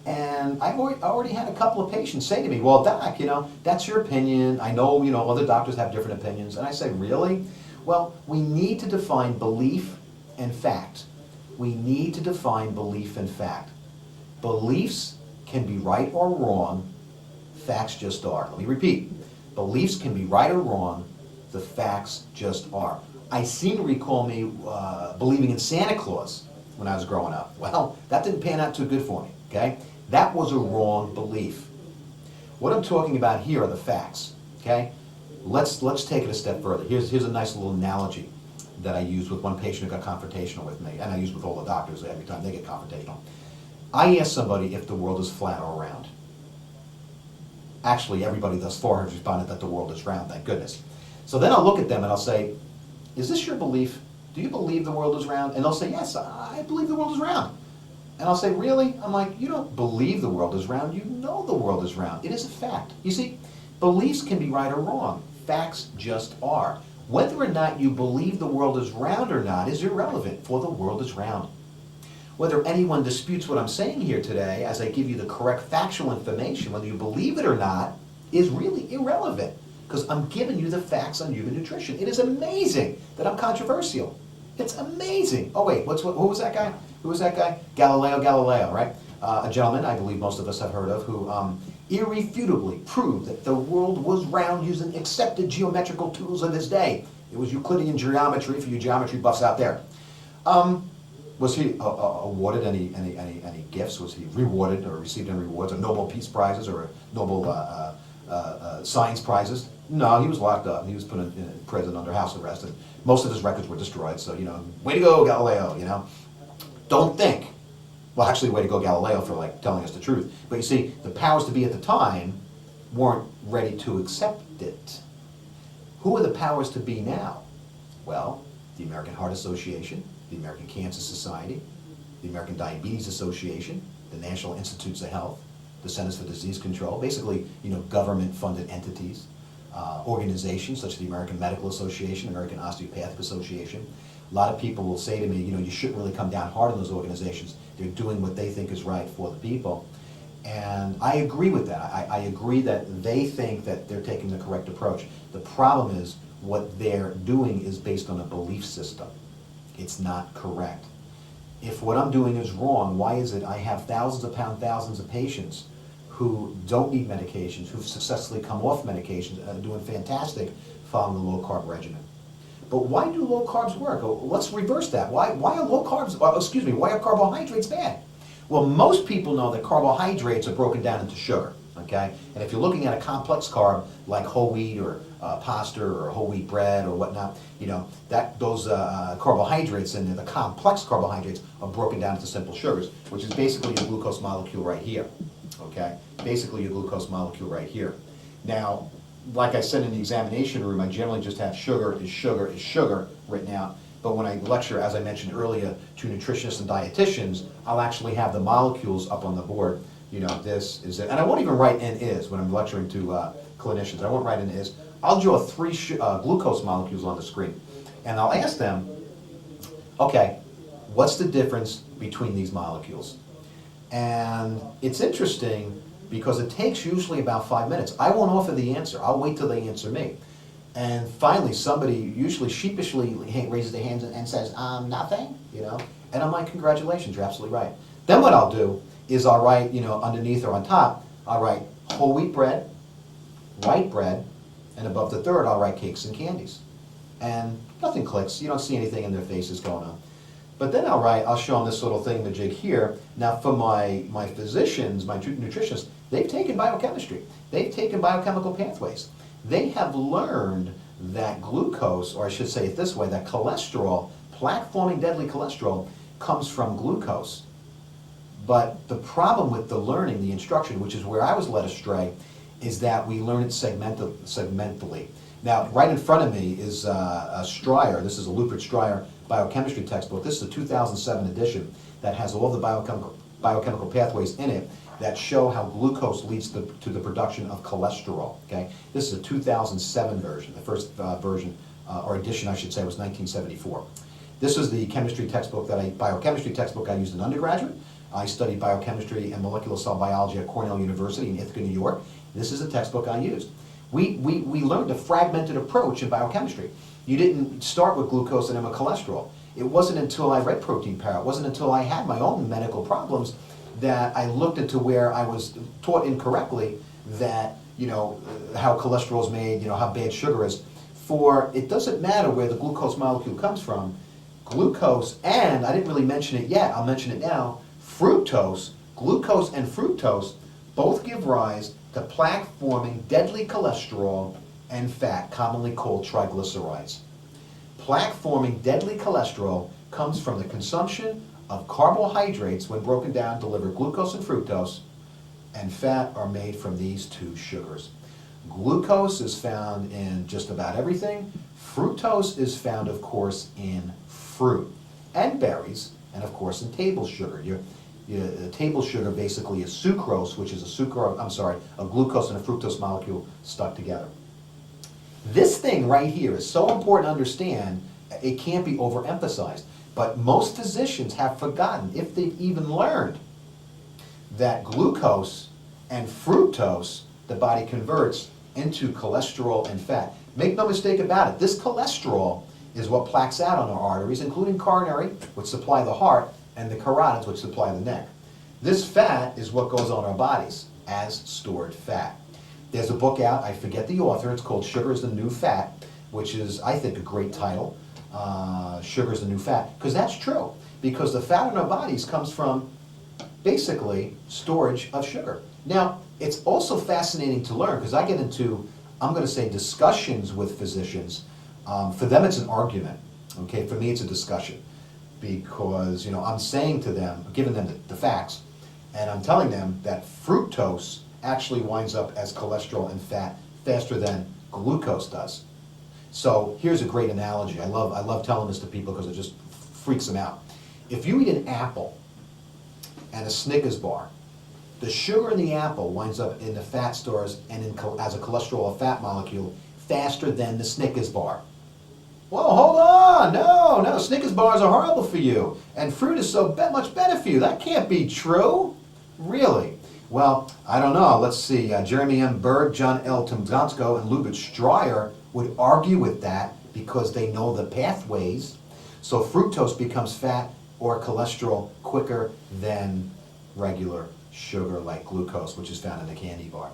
And I already had a couple of patients say to me, well, doc, that's your opinion. I know, other doctors have different opinions. And I say, really? Well, we need to define belief and fact. We need to define belief and fact. Beliefs can be right or wrong, facts just are. Let me repeat. Beliefs can be right or wrong, the facts just are. I seem to recall me believing in Santa Claus when I was growing up. Well, that didn't pan out too good for me, okay? That was a wrong belief. What I'm talking about here are the facts, okay? Let's take it a step further. Here's a nice little analogy that I used with one patient who got confrontational with me, and I use with all the doctors every time they get confrontational. I asked somebody if the world is flat or round. Actually, everybody thus far has responded that the world is round, thank goodness. So then I'll look at them and I'll say, is this your belief? Do you believe the world is round? And they'll say, yes, I believe the world is round. And I'll say, really? I'm like, you don't believe the world is round, you know the world is round. It is a fact. You see, beliefs can be right or wrong. Facts just are. Whether or not you believe the world is round or not is irrelevant, for the world is round. Whether anyone disputes what I'm saying here today, as I give you the correct factual information, whether you believe it or not, is really irrelevant, because I'm giving you the facts on human nutrition. It is amazing that I'm controversial. It's amazing. Oh wait, who was that guy? Who was that guy? Galileo, right? A gentleman I believe most of us have heard of who irrefutably proved that the world was round using accepted geometrical tools of his day. It was Euclidean geometry for you geometry buffs out there. Was he awarded any gifts? Was he rewarded or received any rewards or Nobel Peace Prizes or Nobel Science Prizes? No, he was locked up. He was put in prison under house arrest, and most of his records were destroyed. So, way to go, Galileo, Don't think. Well, actually, way to go, Galileo, for telling us the truth. But you see, the powers to be at the time weren't ready to accept it. Who are the powers to be now? Well, the American Heart Association, the American Cancer Society, the American Diabetes Association, the National Institutes of Health, the Centers for Disease Control, basically, government-funded entities, organizations such as the American Medical Association, American Osteopathic Association. A lot of people will say to me, you shouldn't really come down hard on those organizations. They're doing what they think is right for the people. And I agree with that. I agree that they think that they're taking the correct approach. The problem is what they're doing is based on a belief system. It's not correct. If what I'm doing is wrong, why is it I have thousands of patients who don't need medications, who've successfully come off medications and are doing fantastic following the low-carb regimen? But why do low carbs work? Let's reverse that. Why are low carbs, why are carbohydrates bad? Well, most people know that carbohydrates are broken down into sugar, okay? And if you're looking at a complex carb like whole wheat or pasta or whole wheat bread or whatnot, those carbohydrates in there, the complex carbohydrates, are broken down into simple sugars, which is basically your glucose molecule right here, okay? Basically your glucose molecule right here. Now, like I said in the examination room, I generally just have sugar is sugar is sugar written out. But when I lecture, as I mentioned earlier, to nutritionists and dietitians, I'll actually have the molecules up on the board. This is it. And I won't even write N is when I'm lecturing to clinicians. I won't write N is. I'll draw 3 glucose molecules on the screen. And I'll ask them, okay, what's the difference between these molecules? And it's interesting, because it takes usually about 5 minutes. I won't offer the answer. I'll wait till they answer me. And finally, somebody usually sheepishly raises their hands and says, nothing, And I'm like, congratulations, you're absolutely right. Then what I'll do is I'll write, underneath or on top, I'll write whole wheat bread, white bread, and above the third, I'll write cakes and candies. And nothing clicks. You don't see anything in their faces going on. But then I'll show them this little thingamajig here. Now for my physicians, my nutritionists, they've taken biochemistry. They've taken biochemical pathways. They have learned that glucose, or I should say it this way, that cholesterol, plaque-forming deadly cholesterol, comes from glucose. But the problem with the learning, the instruction, which is where I was led astray, is that we learn it segmentally. Now, right in front of me is a Stryer. This is a Lupert Stryer biochemistry textbook. This is a 2007 edition that has all the biochemical pathways in it that show how glucose leads to the production of cholesterol. Okay, this is a 2007 version. The first version, or edition, I should say, was 1974. This is the chemistry textbook biochemistry textbook I used in undergraduate. I studied biochemistry and molecular cell biology at Cornell University in Ithaca, New York. This is a textbook I used. We learned a fragmented approach in biochemistry. You didn't start with glucose and then with cholesterol. It wasn't until I read Protein Power, it wasn't until I had my own medical problems that I looked into where I was taught incorrectly that, how cholesterol is made, how bad sugar is. For it doesn't matter where the glucose molecule comes from, glucose, and I didn't really mention it yet, I'll mention it now, fructose, glucose and fructose both give rise to plaque-forming deadly cholesterol and fat, commonly called triglycerides. Plaque-forming deadly cholesterol comes from the consumption of carbohydrates when broken down deliver glucose and fructose, and fat are made from these two sugars. Glucose is found in just about everything. Fructose is found, of course, in fruit and berries, and of course in table sugar. Table sugar basically is sucrose, which is a glucose and a fructose molecule stuck together. This thing right here is so important to understand, it can't be overemphasized. But most physicians have forgotten, if they've even learned, that glucose and fructose the body converts into cholesterol and fat. Make no mistake about it, this cholesterol is what plaques out on our arteries, including coronary, which supply the heart, and the carotids, which supply the neck. This fat is what goes on our bodies as stored fat. There's a book out, I forget the author, it's called Sugar is the New Fat, which is, I think, a great title. Sugar is the new fat, because that's true, because the fat in our bodies comes from basically storage of sugar. Now, it's also fascinating to learn, because I get into, I'm going to say, discussions with physicians. For them it's an argument, okay? For me it's a discussion, because I'm saying to them, giving them the facts, and I'm telling them that fructose actually winds up as cholesterol and fat faster than glucose does. So here's a great analogy. I love telling this to people because it just freaks them out. If you eat an apple and a Snickers bar, the sugar in the apple winds up in the fat stores and as a cholesterol or fat molecule faster than the Snickers bar. Whoa, hold on, no, Snickers bars are horrible for you, and fruit is so much better for you. That can't be true. Really? Well, I don't know. Let's see. Jeremy M. Berg, John L. Tomzonsko, and Lubitz Stryer would argue with that because they know the pathways. So fructose becomes fat or cholesterol quicker than regular sugar like glucose, which is found in the candy bar.